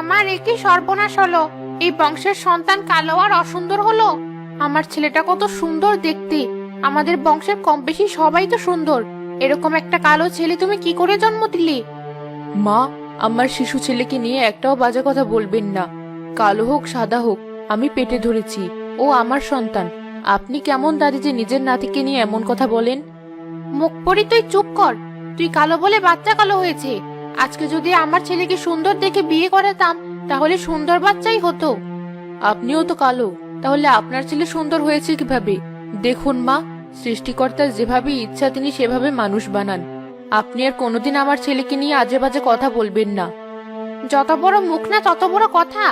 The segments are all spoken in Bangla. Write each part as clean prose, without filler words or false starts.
আমার এ কি সর্বনাশ হলো! এই বংশের সন্তান কালো আর অসুন্দর হলো। আমার ছেলেটা কত সুন্দর দেখতে। আমাদের বংশের কম বেশি সবাই তো সুন্দর। এরকম একটা কালো ছেলে তুমি কি করে জন্ম দিলে? মা, আমার শিশু ছেলেকে নিয়ে একটাও বাজে কথা বলবেন না। কালো হোক সাদা হোক, আমি পেটে ধরেছি, ও আমার সন্তান। আপনি কেমন দাদি যে নিজের নাতিকে নিয়ে এমন কথা বলেন? মুখ পড়ি তুই চুপ কর। তুই কালো বলে বাচ্চা কালো হয়েছে। আজকে যদি আমার ছেলেকে সুন্দর দেখে বিয়ে করাতাম তাহলে সুন্দর বাচ্চাই হতো। আপনিও তো কালো, তাহলে আপনার ছেলে সুন্দর হয়েছে কিভাবে? দেখুন মা, সৃষ্টিকর্তার যেভাবে ইচ্ছা তিনি সেভাবে মানুষ বানান। আপনি আর কোনোদিন আমার ছেলেকে নিয়ে আজে বাজে কথা বলবেন না। যত বড় মুখ না তত বড় কথা।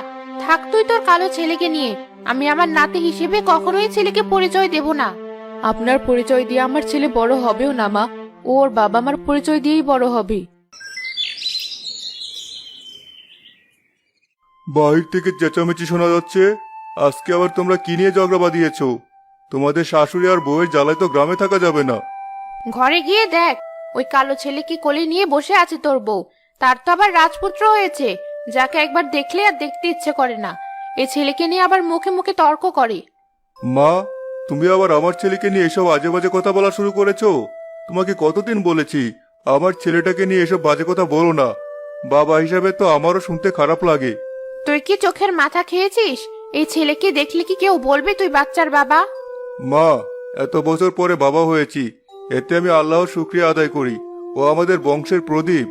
থাক তুই তোর কালো ছেলেকে নিয়ে। আমি আমার নাতি হিসেবে কখনোই ছেলেকে পরিচয় দেব না। আপনার পরিচয় দিয়ে আমার ছেলে বড় হবেও না মা, ওর বাবা মার পরিচয় দিয়েই বড় হবে। বাহির থেকে চেঁচামেচি শোনা যাচ্ছে। আজকে আবার তোমরা কি নিয়ে ঝগড়া বাঁধিয়েছ? তোমাদের শাশুড়ি আর বউয়ের জ্বালায় তো গ্রামে থাকা যাবে না। ঘরে গিয়ে দেখ, ওই কালো ছেলেকে কোলে নিয়ে বসে আছে তোর বউ। তার তো আবার রাজপুত্র হয়েছে, যাকে একবার দেখলে আর দেখতে ইচ্ছে করে না। এ ছেলেকে নিয়ে আবার মুখে মুখে তর্ক করে। মা, তুমি আবার আমার ছেলেকে নিয়ে এসব আজে বাজে কথা বলা শুরু করেছো? তোমাকে কতদিন বলেছি আমার ছেলেটাকে নিয়ে এসব বাজে কথা বলো না। বাবা হিসাবে তো আমারও শুনতে খারাপ লাগে। তুই কি চোখের মাথা খেয়েছিস? এই ছেলেকে দেখলে কি কেউ বলবে তুই বাচ্চার বাবা? মা, এত বছর পরে বাবা হয়েছি, এতে আমি আল্লাহর শুকরিয়া আদায় করি। ও আমাদের বংশের প্রদীপ।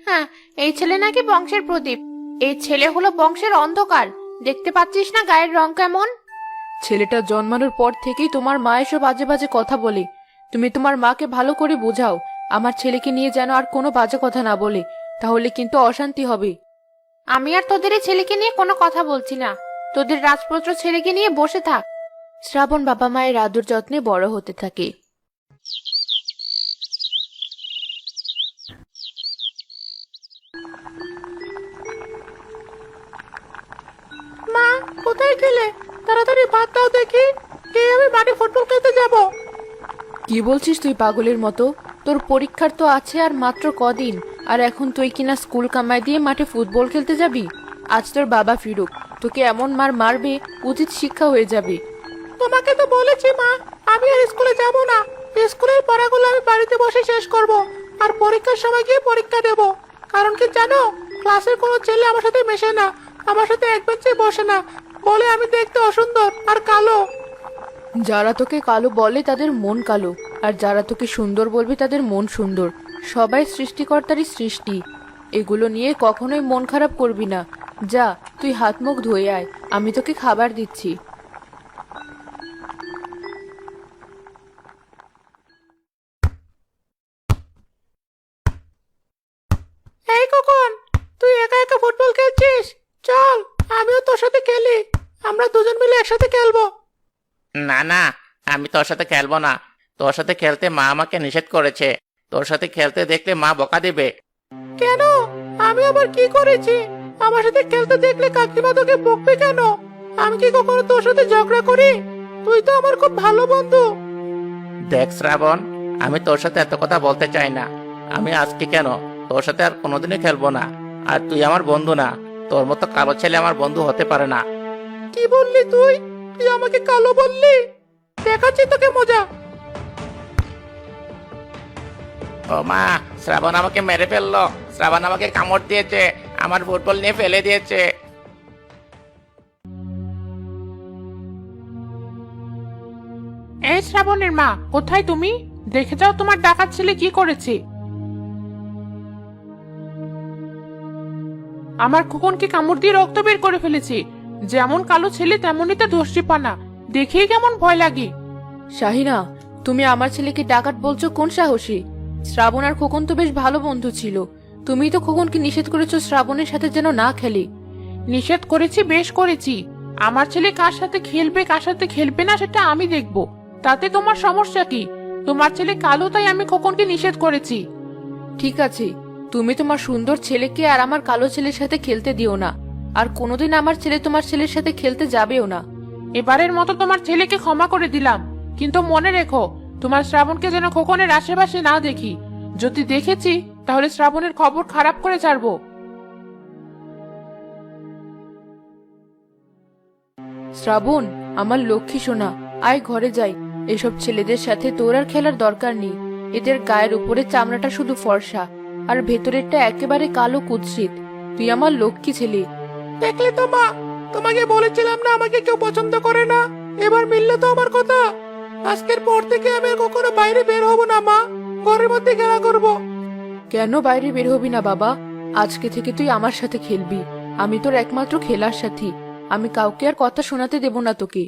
হ্যাঁ, এই ছেলে নাকি বংশের প্রদীপ? এই ছেলে হলো বংশের অন্ধকার। দেখতে পাচ্ছিস না গায়ের রং কেমন? ছেলেটা জন্মানোর পর থেকেই তোমার মা এসব বাজে বাজে কথা বলে। তুমি তোমার মাকে ভালো করে বোঝাও, আমার ছেলেকে নিয়ে যেন আর কোনো বাজে কথা না বলে, তাহলে কিন্তু অশান্তি হবে। আমি আর তোদের এই ছেলেকে নিয়ে কোনো কথা বলছি না। তোদের রাজপুত্র ছেলেকে নিয়ে বসে থাক। শ্রাবণ বাবা মায়ের আদর যত্নে বড় হতে থাকে। মা, কোথায় গেলে? তাড়াতাড়ি ভাত দাও দেখি। আমি মাঠে ফুটবল খেলতে যাব। কি বলছিস তুই পাগলের মতো? তোর পরীক্ষার তো আছে আর মাত্র কদিন, আর এখন তুই কিনা স্কুল কামাই দিয়ে মাঠে ফুটবল খেলতে যাবি? আজ তোর বাবা ফিরুক, তোকে এমন মার মারবে উচিত শিক্ষা হয়ে যাবে। তোমাকে তো বলেছি মা, আমি আর স্কুলে যাব না। স্কুলের পড়াগুলো আমি বাড়িতে বসে শেষ করব, আর পরীক্ষার সময় গিয়ে পরীক্ষা দেব। কারণ কি জানো, ক্লাসের কোনো ছেলে আমার সাথে মেশে না, আমার সাথে এক বেঞ্চে বসে না, বলে আমি দেখতে অসুন্দর আর কালো। যারা তোকে কালো বলে তাদের মন কালো, আর যারা তোকে সুন্দর বলবে তাদের মন সুন্দর। সবাই সৃষ্টিকর্তারই সৃষ্টি। এগুলো নিয়ে কখনোই মন খারাপ করবি না। যা, তুই হাত মুখ ধুয়ে আয়, আমি তোকে খাবার দিচ্ছি। এই খোকন, তুই একা একা ফুটবল খেলছিস? চল, আমিও তোর সাথে খেলি। আমরা দুজন মিলে একসাথে খেলবো। না না, আমি তোর সাথে খেলবো না। তোর সাথে খেলতে মা আমাকে নিষেধ করেছে। তোর সাথে খেলতে দেখলে মা বকা দিবে। কেন? আমি আবার কি করেছি? আমার সাথে খেলতে দেখলে কাকিমা তোকে বকবে কেন? আমি কি কখনো তোর সাথে ঝগড়া করি? তুই তো আমার খুব ভালো বন্ধু। দেখ শ্রাবণ, আমি তোর সাথে এত কথা বলতে চাই না। আমি আজকে কেন, তোর সাথে আর কোনোদিনই খেলবো না। আর তুই আমার বন্ধু না। তোর মতো কালো ছেলে আমার বন্ধু হতে পারে না। কি বললি তুই? তুই আমাকে কালো বললি? দেখাচ্ছি তোকে মজা। ও মা, শ্রাবণ আমাকে মেরে ফেললো। শ্রাবণ আমাকে কামড় দিয়েছে, আমার ফুটবল নিয়ে ফেলে দিয়েছে। এই শ্রাবণের মা, কোথায় তুমি? দেখে যাও তোমার ডাকাত ছেলে কি করেছে। আমার খোকনকে কামড় দিয়ে রক্ত বের করে ফেলেছে। যেমন কালো ছেলে তেমনই তা দস্যিপানা। দেখেই কেমন ভয় লাগে। শাহিনা, তুমি আমার ছেলেকে ডাকাত বলছো কোন সাহসী? শ্রাবণ আর খোকন তো বেশ ভালো বন্ধু ছিল। তুমি তো খোকনকে নিষেধ করেছো শ্রাবণের সাথে যেন না খেলে। নিষেধ করেছি, বেশ করেছি। আমার ছেলে কার সাথে খেলবে কার সাথে খেলবে না সেটা আমি দেখব। তাতে তোমার সমস্যা কি? তোমার ছেলে কালো তাই আমি খোকনকে নিষেধ করেছি। ঠিক আছে, তুমি তোমার সুন্দর ছেলেকে আর আমার কালো ছেলের সাথে খেলতে দিও না। আর কোনোদিন আমার ছেলে তোমার ছেলের সাথে খেলতে যাবেও না। এবারের মতো তোমার ছেলেকে ক্ষমা করে দিলাম, কিন্তু মনে রেখো তোমার শ্রাবণকে যেন খোকনের আশেপাশে না দেখি। যদি দেখেছি তাহলে শ্রাবণের খবর খারাপ করে ছাড়বো। শ্রাবণ, আমার লক্ষ্মী সোনা, আয় ঘরে যাই। এসব ছেলেদের সাথে তোর আর খেলার দরকার নেই। এদের গায়ের উপরে চামড়াটা শুধু ফর্সা, আর ভেতরেরটা একেবারে কালো কুৎসিত। তুই আমার লক্ষ্মী ছেলে। দেখলে তো মা, তোমাকে বলেছিলাম না আমাকে কেউ পছন্দ করে না। এবার মিললে তো আমার কথা। আজকের পর থেকে আমি আর কখনো বাইরে বের হব না মা, ঘরের মধ্যে খেলা করব। কেন বাইরে বের হবি না বাবা? আজকে থেকে তুই আমার সাথে খেলবি। আমি তোর একমাত্র খেলার সাথী। আমি কাউকে আর কথা শোনাতে দেব না তোকে।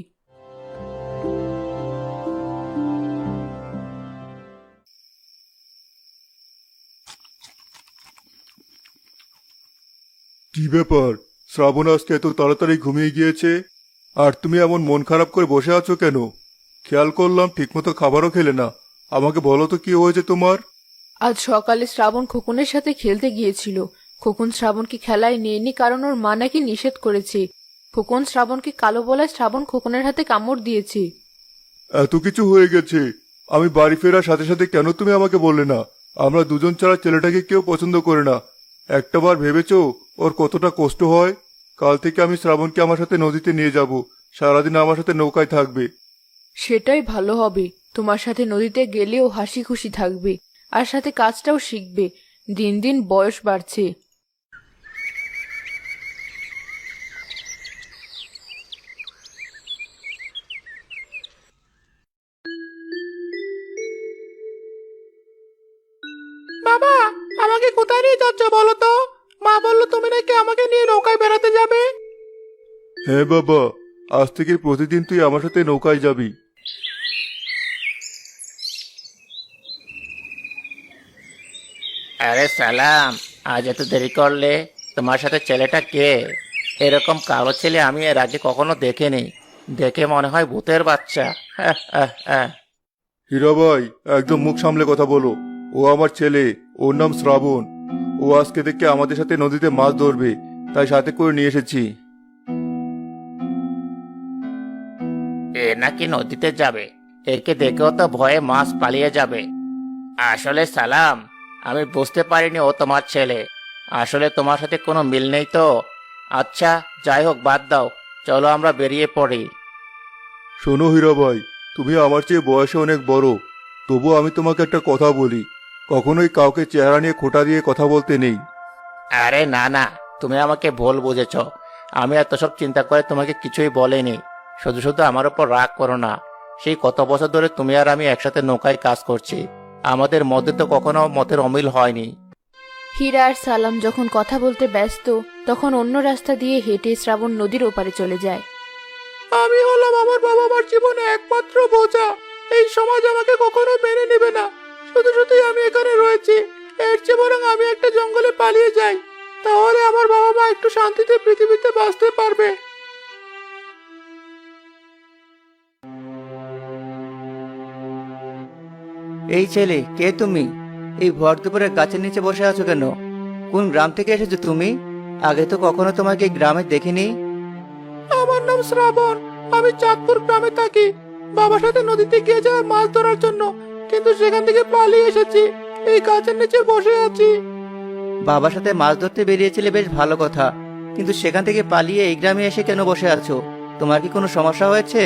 কি ব্যাপার, শ্রাবণ আজকে এত তাড়াতাড়ি ঘুমিয়ে গিয়েছে? আর তুমি এমন মন খারাপ করে বসে আছো কেন? খেয়াল করলাম ঠিকমতো খাবারও খেলে না। আমাকে বলো তো কি হয়েছে তোমার? আজ সকালে শ্রাবণ খোকনের সাথে খেলতে গিয়েছিল। খোকন শ্রাবণকে খেলায় নেয়নি, কারণ ওর মা নাকি নিষেধ করেছে। খোকন শ্রাবণকে কালো বলায় শ্রাবণ খোকনের হাতে কামড় দিয়েছে। এত কিছু হয়ে গেছে, আমি বাড়ি ফেরার সাথে সাথে কেন তুমি আমাকে বললে না? আমরা দুজন ছাড়া ছেলেটাকে কেউ পছন্দ করে না। একটাবার ভেবেছো ওর কতটা কষ্ট হয়? কাল থেকে আমি শ্রাবণকে আমার সাথে নদীতে নিয়ে যাব। সারাদিন আমার সাথে নৌকায় থাকবে। সেটাই ভালো হবে। তোমার সাথে নদীতে গেলেও হাসি খুশি থাকবে, আর সাথে কাজটাও শিখবে। দিন দিন বয়স বাড়ছে। বাবা, আমাকে কোথায় নিয়ে যাচ্ছ বলো তো? মা বললো তুমি নাকি আমাকে নিয়ে নৌকায় বেড়াতে যাবে। হ্যাঁ বাবা, আজ থেকে প্রতিদিন তুই আমার সাথে নৌকায় যাবি। আরে সালাম, আজ এত দেরি করলে? তোমার সাথে ছেলেটা কে? এরকম কালো ছেলে আমি এর আগে কখনো দেখিনি। দেখে মনে হয় ভূতের বাচ্চা। হীরা ভাই, একদম মুখ সামলে কথা বলো। ও আমার ছেলে, ওর নাম শ্রাবণ। ও আজকে থেকে আমাদের সাথে নদীতে মাছ ধরবে, তাই সাথে করে নিয়ে এসেছি। এ নাকি নদীতে যাবে? একে দেখেও তো ভয়ে মাছ পালিয়ে যাবে। আসলে সালাম, আমি বুঝতে পারিনি ও তোমার ছেলে। আসলে তোমার সাথে কোনো মিল নেই তো। আচ্ছা, যাই হোক, বাদ দাও, চলো আমরা বেরিয়ে পড়ি। শোনো হীরা ভাই, তুমি আমার চেয়ে বয়সে অনেক বড়, তবু আমি তোমাকে একটা কথা বলি। কখনোই কাউকে চেহারা নিয়ে খোঁটা দিয়ে কথা বলতে নেই। আরে না না, তুমি আমাকে ভুল বুঝেছ। আমি এত সব চিন্তা করে তোমাকে কিছুই বলিনি। শুধু শুধু আমার উপর রাগ করো না। সেই কত বছর ধরে তুমি আর আমি একসাথে নৌকায় কাজ করছি, আমাদের মধ্যে তো কখনো মতের অমিল হয়নি। হীরা আর সালাম যখন কথা বলতে ব্যস্ত, তখন অন্য রাস্তা দিয়ে হেঁটে শ্রাবণ নদীর ওপারে চলে যায়। আমি হলাম আমার বাবা মার জীবনে একমাত্র বোঝা। এই সমাজ আমাকে কখনো মেনে নেবে না। শুধু শুধুই আমি এখানে রয়েছি। এর চেয়ে বরং আমি একটা জঙ্গলে পালিয়ে যাই, তাহলে আমার বাবা মা একটু শান্তিতে পৃথিবীতে বাঁচতে পারবে। এই ছেলে, কে তুমি? এই ভর দুপুরে গাছের নিচে বসে আছো কেন? কোন গ্রাম থেকে এসেছো তুমি? আগে তো কখনো তোমাকে এই গ্রামে দেখিনি। আমার নাম শ্রাবণ, আমি চাঁদপুর গ্রামে থাকি। বাবার সাথে নদীতে গিয়েছিলাম মাছ ধরার জন্য, কিন্তু সেখান থেকে পালিয়ে এসেছি। এই গাছের নিচে বসে আছি। বাবার সাথে মাছ ধরতে বেরিয়েছিলে, বেশ ভালো কথা, কিন্তু সেখান থেকে পালিয়ে এই গ্রামে এসে কেন বসে আছো? তোমার কি কোনো সমস্যা হয়েছে?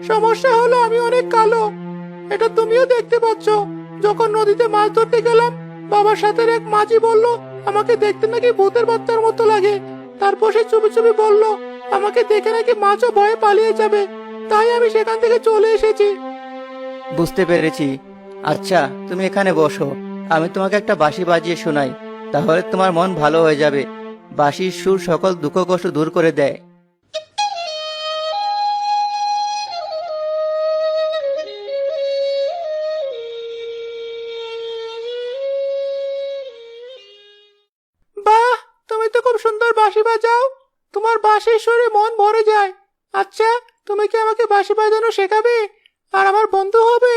সমস্যা হলো আমি অনেক কালো। এটা তুমিও দেখতে পাচ্ছ। যখন নদীতে মাছ ধরতে গেলাম, বাবার সাথে এক মাঝি বলল আমাকে দেখতে নাকি ভূতের বাচ্চার মতো লাগে। তারপর সে চুপি চুপি বলল আমাকে দেখে নাকি মাছও ভয়ে পালিয়ে যাবে। তাই আমি সেখান থেকে চলে এসেছি। বুঝতে পেরেছি। আচ্ছা, তুমি এখানে বসো, আমি তোমাকে একটা বাঁশি বাজিয়ে শোনাই, তাহলে তোমার মন ভালো হয়ে যাবে। বাঁশির সুর সকল দুঃখ কষ্ট দূর করে দেয়। বাহ, তুমি তো খুব সুন্দর বাঁশি বাজাও। তোমার বাঁশির সুরে মন ভরে যায়। আচ্ছা, তুমি কি আমাকে বাঁশি বাজানো শেখাবে আর আমার বন্ধু হবে?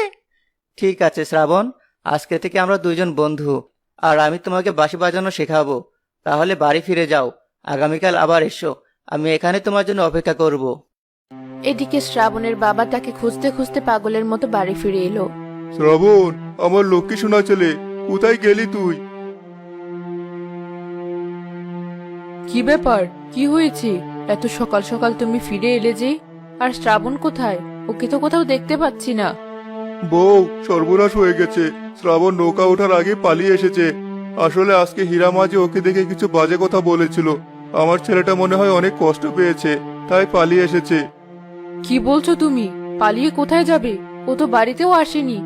ঠিক আছে শ্রাবণ, আজকে থেকে আমরা দুইজন বন্ধু, আর আমি তোমাকে বাঁশি বাজানো শেখাবো। তাহলে বাড়ি ফিরে যাও, আগামীকাল আবার এসো, আমি এখানে তোমার জন্য অপেক্ষা করব। এদিকে শ্রাবণের বাবা তাকে খুঁজতে খুঁজতে পাগলের মতো বাড়ি ফিরে এলো। শ্রাবণ, আমার লক্ষ্মী শোনা ছেলে, কোথায় গেলি তুই? কি ব্যাপার? কি হয়েছে? এত সকাল সকাল তুমি ফিরে এলে যে? আর শ্রাবণ কোথায়? ওকে তো কোথাও দেখতে পাচ্ছি না। বউ, সর্বনাশ হয়ে গেছে। শ্রাবণ নৌকা ওঠার আগে পালিয়ে এসেছে। আসলে আজকে হীরা মাঝি ওকে দেখে কিছু বাজে কথা বলেছিল। আমার ছেলেটা মনে হয় অনেক কষ্ট পেয়েছে, তাই পালিয়ে এসেছে। কি বলছো তুমি? পালিয়ে কোথায় যাবে? ও তো বাড়িতেও আসেনি।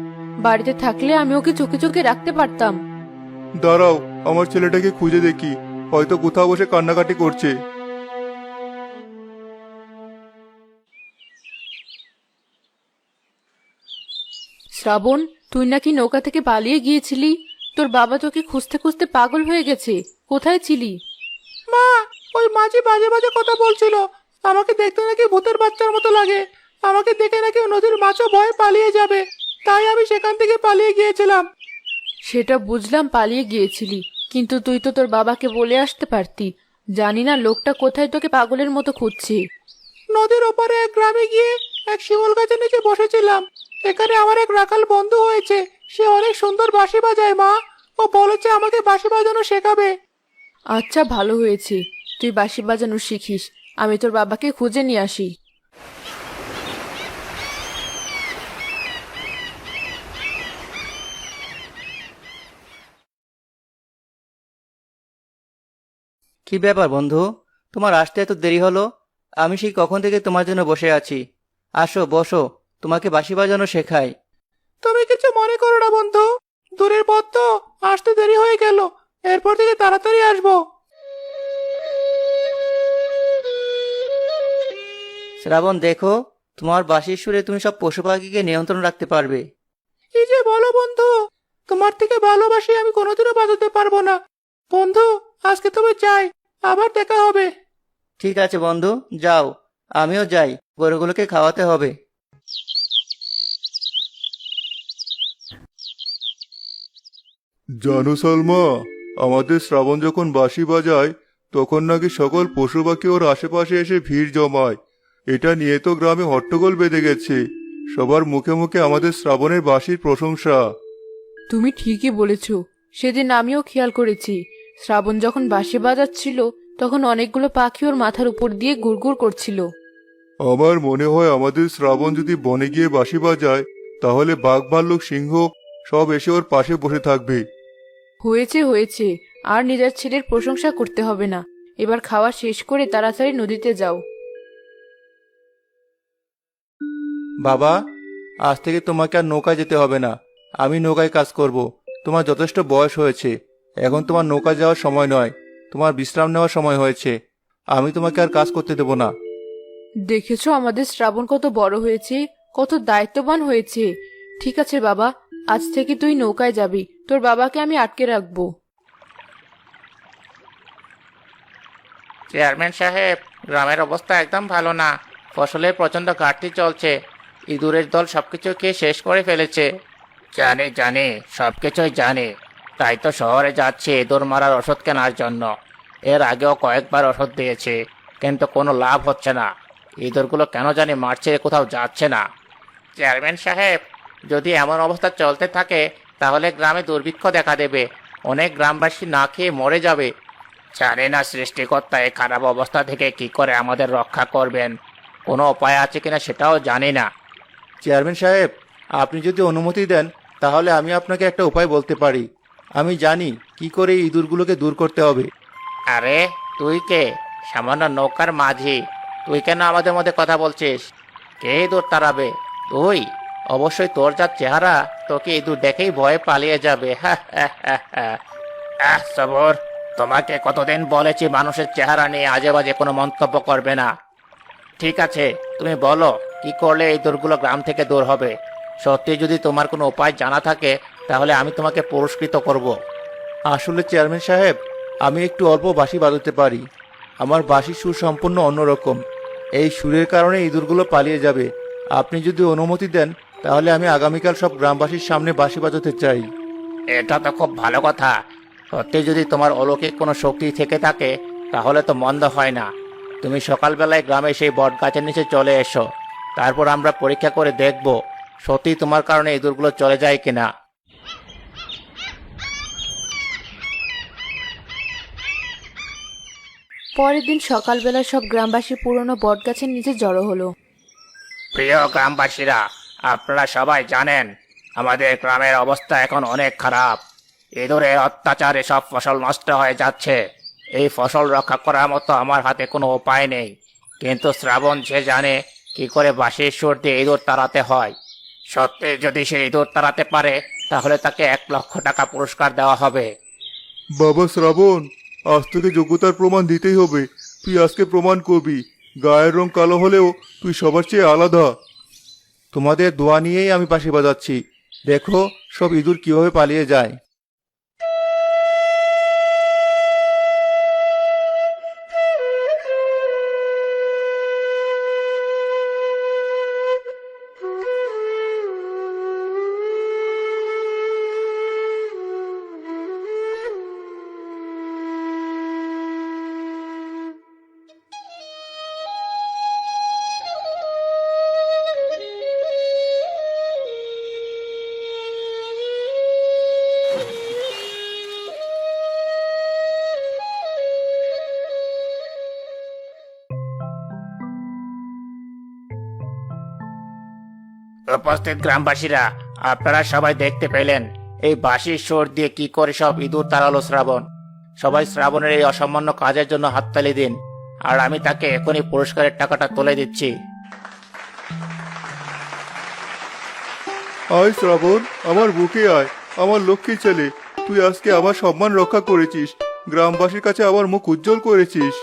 বাড়িতে থাকলে আমি ওকে চোখে চোখে রাখতে পারতাম। দাঁড়াও, আমার ছেলেটাকে খুঁজে দেখি, হয়তো কোথাও বসে কান্নাকাটি করছে। শ্রাবণ, তুই নাকি নৌকা থেকে পালিয়ে গিয়েছিলি? তোর বাবা তোকে খুঁজতে খুঁজতে পাগল হয়ে গেছে। কোথায় ছিলি? মা, ওই মাঝি বাজে বাজে কথা বলছিল। আমাকে দেখতে নাকি ভূতের বাচ্চার মতো লাগে। আমাকে দেখে নাকি নদীর মাছও ভয়ে পালিয়ে যাবে, তাই আমি সেখান থেকে পালিয়ে গিয়েছিলাম। সেটা বুঝলাম, পালিয়ে গিয়েছিলি, কিন্তু তুই তো তোর বাবাকে বলে আসতে পারতি। জানি না লোকটা কোথায় তোকে পাগলের মতো খুঁজছে। নদীর ওপারে এক গ্রামে গিয়ে এক শিমুল গাছের নিচে বসেছিলাম। এখানে আমার এক রাখাল বন্ধু হয়েছে। সে অনেক সুন্দর বাঁশি বাজায় মা। ও বলেছে আমাকে বাঁশি বাজানো শেখাবে। আচ্ছা, ভালো হয়েছে, তুই বাঁশি বাজানো শিখিস। আমি তোর বাবাকে খুঁজে নিয়ে আসি। কি ব্যাপার বন্ধু, তোমার আসতে এত দেরি হলো? আমি সেই কখন থেকে তোমার জন্য বসে আছি। আসো বসো, তোমাকে বাঁশি বাজানো শেখাই। তুমি কিছু মনে করো না বন্ধু, দূরের পথ তো, আসতে দেরি হয়ে গেল। এরপর থেকে তাড়াতাড়ি আসবো। শ্রাবণ, দেখো, তোমার বাঁশির সুরে তুমি সব পশু পাখিকে নিয়ন্ত্রণ রাখতে পারবে। কি যে বলো বন্ধু, তোমার থেকে ভালোবাসি আমি কোনোদিনও বাজাতে পারবো না। বন্ধু, আজকে তুমি যাই, আবার দেখা হবে। ঠিক আছে বন্ধু, যাও। আমিও যাই, গরুগুলোকে খাওয়াতে হবে। জানো সালমা, আমাদের শ্রাবণ যখন বাঁশি বাজায় তখন নাকি সকল পশু পাখি ওর আশেপাশে এসে ভিড় জমায়। এটা নিয়ে তো গ্রামে হট্টগোল বেঁধে গেছে। সবার মুখে মুখে আমাদের শ্রাবণের বাঁশির প্রশংসা। তুমি ঠিকই বলেছ, সেদিন আমিও খেয়াল করেছি। শ্রাবণ যখন বাঁশি বাজাচ্ছিল তখন অনেকগুলো পাখি ওর মাথার উপর দিয়ে গুড়গুড় করছিল। আমার মনে হয় আমাদের শ্রাবণ যদি বনে গিয়ে বাঁশি বাজায় তাহলে বাঘ ভাল্লুক সিংহ সব এসে ওর পাশে বসে থাকবে। হয়েছে হয়েছে, আর নিজের ছেলের প্রশংসা করতে হবে না। এবার খাওয়া শেষ করে তাড়াতাড়ি নদীতে যাও। বাবা, আজ থেকে তোমাকে আর নৌকায় যেতে হবে না। আমি নৌকায় কাজ করব। তোমার যথেষ্ট বয়স হয়েছে, এখন তোমার নৌকা যাওয়ার সময় নয়, তোমার বিশ্রাম নেওয়ার সময় হয়েছে। আমি তোমাকে আর কাজ করতে দেব না। দেখেছো আমাদের শ্রাবণ কত বড় হয়েছে, কত দায়িত্ববান হয়েছে। ঠিক আছে বাবা, আজ থেকে তুই নৌকায় যাবি, তোর বাবাকে আমি আটকে রাখবো। চেয়ারম্যান সাহেব, গ্রামের অবস্থা একদম ভালো না। ফসলের প্রচন্ড ঘাটতি চলছে। ইঁদুরের দল সবকিছু খেয়ে শেষ করে ফেলেছে। জানি জানি, সবকিছুই জানি। তাই তো শহরে যাচ্ছি ইঁদুর মারার ওষুধ কেনার জন্য। এর আগেও কয়েকবার ওষুধ দিয়েছি, কিন্তু কোনো লাভ হচ্ছে না। ইঁদুরগুলো কেন জানি মারছে, কোথাও যাচ্ছে না। চেয়ারম্যান সাহেব, যদি এমন অবস্থা চলতে থাকে তাহলে গ্রামে দুর্ভিক্ষ দেখা দেবে। অনেক গ্রামবাসী না খেয়ে মরে যাবে। জানি না সৃষ্টিকর্তা এই খারাপ অবস্থা থেকে কি করে আমাদের রক্ষা করবেন। কোনো উপায় আছে কিনা সেটাও জানি না। চেয়ারম্যান সাহেব, আপনি যদি অনুমতি দেন তাহলে আমি আপনাকে একটা উপায় বলতে পারি। আমি জানি কি করে এই ইঁদুরগুলোকে দূর করতে হবে। আরে তুই কে? সামান্য নৌকার মাঝি, তুই কেন আমাদের মধ্যে কথা বলছিস? কে ইঁদুর তাড়াবে? তুই? অবশ্যই তোর যা চেহারা, তোকে ইঁদুর দেখেই ভয়ে পালিয়ে যাবে। সবর, তোমাকে কতদিন বলেছি মানুষের চেহারা নিয়ে আজে বাজে কোনো মন্তব্য করবে না। ঠিক আছে, তুমি বলো কি করলে এই ইঁদুরগুলো গ্রাম থেকে দূর হবে। সত্যি যদি তোমার কোনো উপায় জানা থাকে তাহলে আমি তোমাকে পুরস্কৃত করব। আসলে চেয়ারম্যান সাহেব, আমি একটু অল্প বাঁশি বাজাতে পারি। আমার বাঁশির সুর সম্পূর্ণ অন্যরকম। এই সুরের কারণে ইঁদুরগুলো পালিয়ে যাবে। আপনি যদি অনুমতি দেন তাহলে আমি আগামীকাল সব গ্রামবাসীর সামনে বাঁশি বাজাতে চাই। এটা তো খুব ভালো কথা। সত্যি যদি তোমার অলৌকিক কোনো শক্তি থেকে থাকে তাহলে তো মন্দ হয় না। তুমি সকালবেলায় গ্রামে সেই বট গাছের নিচে চলে এসো, তারপর আমরা পরীক্ষা করে দেখব সত্যি তোমার কারণে ইঁদুরগুলো চলে যায় কিনা। পরের দিন সকালবেলা সব গ্রামবাসী পুরনো বটগাছের নিচে জড়ো হলো। প্রিয় গ্রামবাসীরা, আপনারা সবাই জানেন আমাদের গ্রামের অবস্থা এখন অনেক খারাপ। ইঁদুরের অত্যাচারে সব ফসল নষ্ট হয়ে যাচ্ছে। এই ফসল রক্ষা করার মতো আমার হাতে কোনো উপায় নেই, কিন্তু শ্রাবণ সে জানে কি করে বাঁশির সুর দিয়ে ইঁদুর তাড়াতে হয়। সত্যি যদি সে ইঁদুর তাড়াতে পারে তাহলে তাকে 1,00,000 টাকা পুরস্কার দেওয়া হবে। বাবা শ্রাবণ, আজ তোকে যোগ্যতার প্রমাণ দিতেই হবে। তুই আজকে প্রমাণ করবি গায়ের রং কালো হলেও তুই সবার চেয়ে আলাদা। তোমাদের দোয়া নিয়েই আমি বাঁশি বাজাচ্ছি। দেখো সব ইঁদুর কিভাবে পালিয়ে যায়। উপস্থিত গ্রামবাসীরা, আপনারা সবাই দেখতে পেলেন এই বাঁশির সুর দিয়ে কি করে সব ইঁদুর তাড়ালো শ্রাবণ। সবাই শ্রাবণের এই অসামান্য কাজের জন্য হাততালি দিন, আর আমি তাকে এখনই পুরস্কারের টাকাটা তুলে দিচ্ছি। আয় শ্রাবণ, আমার বুকে আয়, আমার লক্ষ্মী ছেলে। তুই আজকে আমার সম্মান রক্ষা করেছিস, গ্রামবাসীর কাছে আমার মুখ উজ্জ্বল করেছিস।